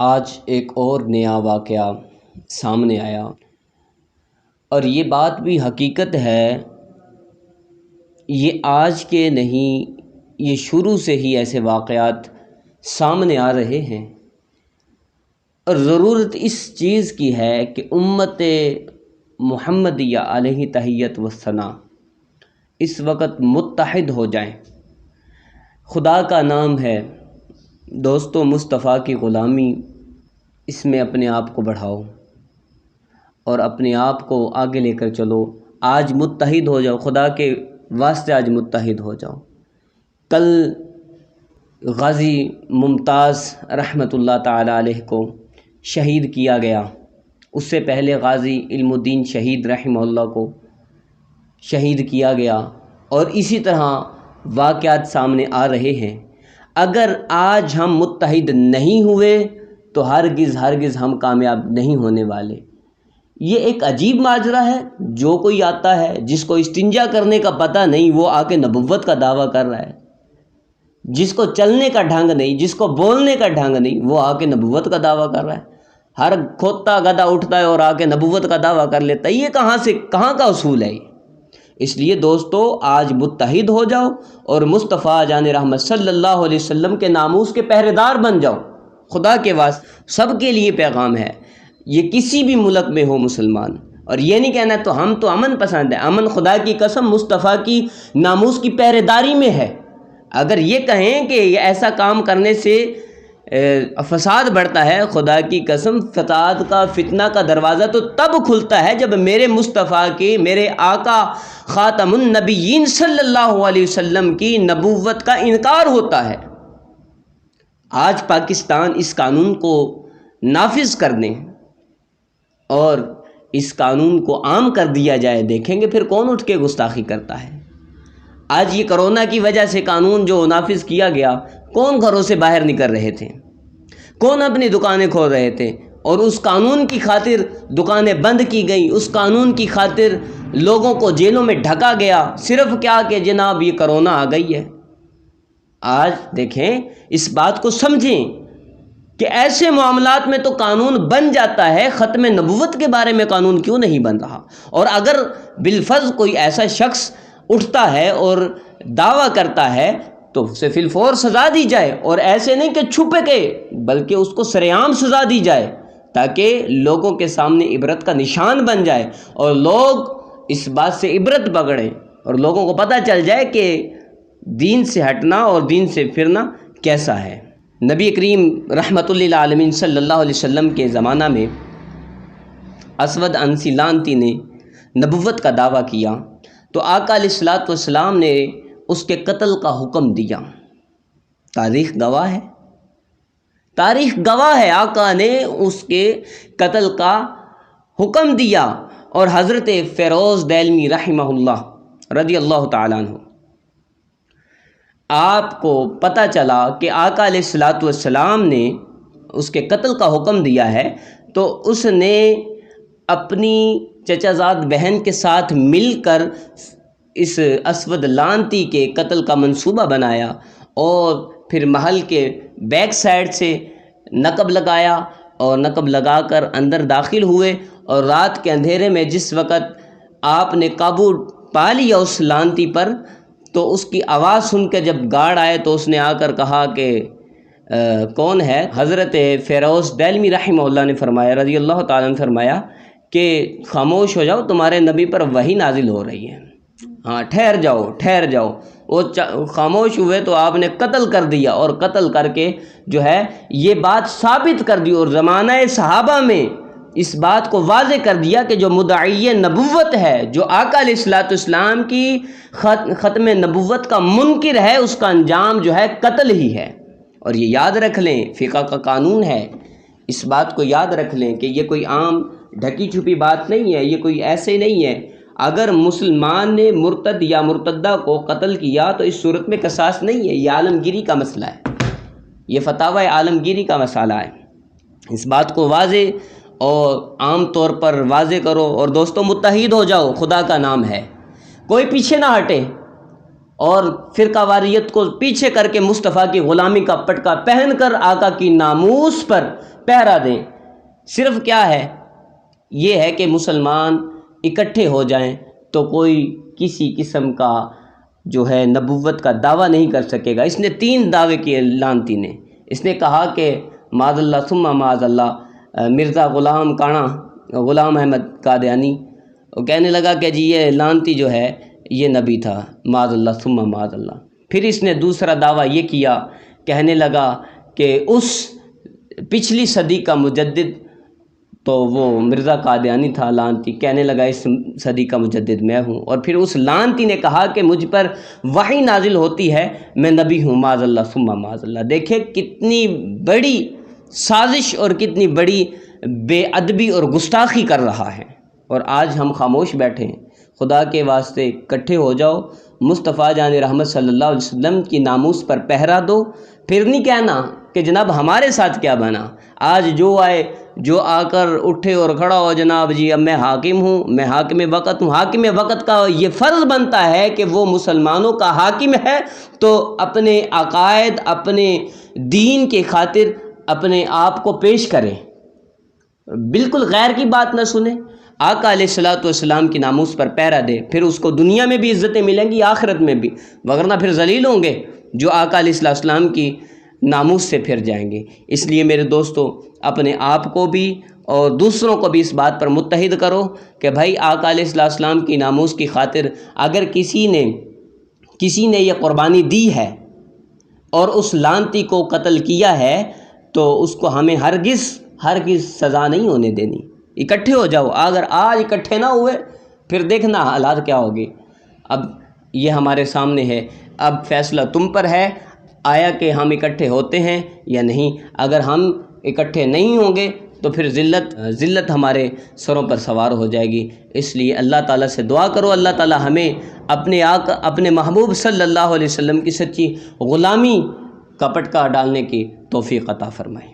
آج ایک اور نیا واقعہ سامنے آیا، اور یہ بات بھی حقیقت ہے، یہ آج کے نہیں، یہ شروع سے ہی ایسے واقعات سامنے آ رہے ہیں، اور ضرورت اس چیز کی ہے کہ امت محمدیہ علیہ تحیت و ثنا اس وقت متحد ہو جائیں۔ خدا کا نام ہے دوستو، مصطفیٰ کی غلامی، اس میں اپنے آپ کو بڑھاؤ اور اپنے آپ کو آگے لے کر چلو۔ آج متحد ہو جاؤ، خدا کے واسطے آج متحد ہو جاؤ۔ کل غازی ممتاز رحمۃ اللہ تعالی علیہ کو شہید کیا گیا، اس سے پہلے غازی علم الدین شہید رحمہ اللہ کو شہید کیا گیا، اور اسی طرح واقعات سامنے آ رہے ہیں۔ اگر آج ہم متحد نہیں ہوئے تو ہرگز ہم کامیاب نہیں ہونے والے۔ یہ ایک عجیب ماجرا ہے، جو کوئی آتا ہے جس کو استنجا کرنے کا پتہ نہیں، وہ آ کے نبوت کا دعویٰ کر رہا ہے۔ جس کو چلنے کا ڈھنگ نہیں، جس کو بولنے کا ڈھنگ نہیں، وہ آ کے نبوت کا دعویٰ کر رہا ہے۔ ہر کھوتا گدھا اٹھتا ہے اور آ کے نبوت کا دعویٰ کر لیتا ہے۔ یہ کہاں کا اصول ہے؟ اس لیے دوستو، آج متحد ہو جاؤ اور مصطفیٰ جان رحمت صلی اللہ علیہ وسلم کے ناموس کے پہرے دار بن جاؤ۔ خدا کے واسطے سب کے لیے پیغام ہے، یہ کسی بھی ملک میں ہو مسلمان، اور یہ نہیں کہنا ہم تو امن پسند ہے۔ امن خدا کی قسم مصطفیٰ کی ناموس کی پہرے داری میں ہے۔ اگر یہ کہیں کہ یہ ایسا کام کرنے سے فساد بڑھتا ہے، خدا کی قسم فساد کا فتنہ کا دروازہ تو تب کھلتا ہے جب میرے مصطفیٰ کے، میرے آقا خاتم النبیین صلی اللہ علیہ وسلم کی نبوت کا انکار ہوتا ہے۔ آج پاکستان اس قانون کو نافذ کر دیں اور اس قانون کو عام کر دیا جائے، دیکھیں گے پھر کون اٹھ کے گستاخی کرتا ہے۔ آج یہ کرونا کی وجہ سے قانون جو نافذ کیا گیا، کون گھروں سے باہر نکل رہے تھے، کون اپنی دکانیں کھول رہے تھے، اور اس قانون کی خاطر دکانیں بند کی گئیں، اس قانون کی خاطر لوگوں کو جیلوں میں ڈھکا گیا، صرف کیا کہ جناب یہ کرونا آ گئی ہے۔ آج دیکھیں، اس بات کو سمجھیں کہ ایسے معاملات میں تو قانون بن جاتا ہے، ختم نبوت کے بارے میں قانون کیوں نہیں بن رہا؟ اور اگر بالفرض کوئی ایسا شخص اٹھتا ہے اور دعویٰ کرتا ہے تو اسے فی الفور سزا دی جائے، اور ایسے نہیں کہ چھپے کے، بلکہ اس کو سر عام سزا دی جائے، تاکہ لوگوں کے سامنے عبرت کا نشان بن جائے اور لوگ اس بات سے عبرت پکڑیں اور لوگوں کو پتہ چل جائے کہ دین سے ہٹنا اور دین سے پھرنا کیسا ہے۔ نبی کریم رحمۃ للعالمین صلی اللہ علیہ وسلم کے زمانہ میں اسود عنسی لعنتی نے نبوت کا دعویٰ کیا تو آقا علیہ الصلوۃ والسلام نے اس کے قتل کا حکم دیا۔ تاریخ گواہ ہے، آقا نے اس کے قتل کا حکم دیا، اور حضرت فیروز دہلوی رحمہ اللہ رضی اللہ تعالیٰ عنہ، آپ کو پتہ چلا کہ آقا علیہ الصلوۃ والسلام نے اس کے قتل کا حکم دیا ہے، تو اس نے اپنی چچا زاد بہن کے ساتھ مل کر اس اسود لعنتی کے قتل کا منصوبہ بنایا، اور پھر محل کے بیک سائڈ سے نقب لگایا، اور نقب لگا کر اندر داخل ہوئے، اور رات کے اندھیرے میں جس وقت آپ نے قابو پا لیا اس لعنتی پر، تو اس کی آواز سن کے جب گارڈ آئے تو اس نے آ کر کہا کہ کون ہے؟ حضرت فیروز دہلوی رحمہ اللہ نے فرمایا، رضی اللہ تعالیٰ نے فرمایا کہ خاموش ہو جاؤ، تمہارے نبی پر وحی نازل ہو رہی ہے، ہاں ٹھہر جاؤ۔ وہ خاموش ہوئے تو آپ نے قتل کر دیا، اور قتل کر کے جو ہے یہ بات ثابت کر دی، اور زمانہ صحابہ میں اس بات کو واضح کر دیا کہ جو مدعی نبوت ہے، جو آقا علیہ الصلوۃ والسلام کی ختم نبوت کا منکر ہے، اس کا انجام جو ہے قتل ہی ہے۔ اور یہ یاد رکھ لیں، فقہ کا قانون ہے، اس بات کو یاد رکھ لیں کہ یہ کوئی عام ڈھکی چھپی بات نہیں ہے، یہ کوئی ایسے نہیں ہے۔ اگر مسلمان نے مرتد یا مرتدہ کو قتل کیا تو اس صورت میں قصاص نہیں ہے، یہ عالمگیری کا مسئلہ ہے، یہ فتاوی عالمگیری کا مسئلہ ہے۔ اس بات کو واضح اور عام طور پر واضح کرو، اور دوستو متحد ہو جاؤ، خدا کا نام ہے، کوئی پیچھے نہ ہٹے، اور فرقہ واریت کو پیچھے کر کے مصطفیٰ کی غلامی کا پٹکا پہن کر آقا کی ناموس پر پہرا دیں۔ صرف کیا ہے، یہ ہے کہ مسلمان اکٹھے ہو جائیں تو کوئی کسی قسم کا جو ہے نبوت کا دعویٰ نہیں کر سکے گا۔ اس نے 3 دعوے کیے لانتی نے۔ اس نے کہا کہ معاذ اللہ ثم معاذ اللہ مرزا غلام احمد قادیانی، وہ کہنے لگا کہ جی یہ لانتی جو ہے یہ نبی تھا، معاذ اللہ ثم معاذ اللہ۔ پھر اس نے دوسرا دعویٰ یہ کیا، کہنے لگا کہ اس پچھلی صدی کا مجدد تو وہ مرزا قادیانی تھا لانتی، کہنے لگا اس صدی کا مجدد میں ہوں۔ اور پھر اس لانتی نے کہا کہ مجھ پر وحی نازل ہوتی ہے، میں نبی ہوں، معاذ اللہ ثم معاذ اللہ۔ دیکھیں کتنی بڑی سازش اور کتنی بڑی بے ادبی اور گستاخی کر رہا ہے، اور آج ہم خاموش بیٹھے ہیں۔ خدا کے واسطے اکٹھے ہو جاؤ، مصطفیٰ جان رحمت صلی اللہ علیہ وسلم کی ناموس پر پہرا دو، پھر نہیں کہنا کہ جناب ہمارے ساتھ کیا بنا۔ آج جو آئے، جو آ کر اٹھے اور کھڑا ہو، جناب جی اب میں حاکم ہوں، میں حاکم وقت ہوں۔ حاکم وقت کا یہ فرض بنتا ہے کہ وہ مسلمانوں کا حاکم ہے تو اپنے عقائد، اپنے دین کے خاطر اپنے آپ کو پیش کریں، بالکل غیر کی بات نہ سنیں۔ آقا علیہ الصلوۃ والسلام کی ناموس پر پہرا دے، پھر اس کو دنیا میں بھی عزتیں ملیں گی، آخرت میں بھی، وگرنہ پھر ذلیل ہوں گے جو آقا علیہ السلام کی ناموس سے پھر جائیں گے۔ اس لیے میرے دوستو، اپنے آپ کو بھی اور دوسروں کو بھی اس بات پر متحد کرو کہ بھائی آقا علیہ السلام کی ناموس کی خاطر اگر کسی نے یہ قربانی دی ہے اور اس لعنتی کو قتل کیا ہے تو اس کو ہمیں ہرگز سزا نہیں ہونے دینی۔ اکٹھے ہو جاؤ، اگر آج اکٹھے نہ ہوئے پھر دیکھنا حالات کیا ہوگی۔ اب یہ ہمارے سامنے ہے، اب فیصلہ تم پر ہے، آیا کہ ہم اکٹھے ہوتے ہیں یا نہیں۔ اگر ہم اکٹھے نہیں ہوں گے تو پھر ذلت ہمارے سروں پر سوار ہو جائے گی۔ اس لیے اللہ تعالیٰ سے دعا کرو، اللہ تعالیٰ ہمیں اپنے محبوب صلی اللہ علیہ وسلم کی سچی غلامی کا پٹکا ڈالنے کی توفیق عطا فرمائے۔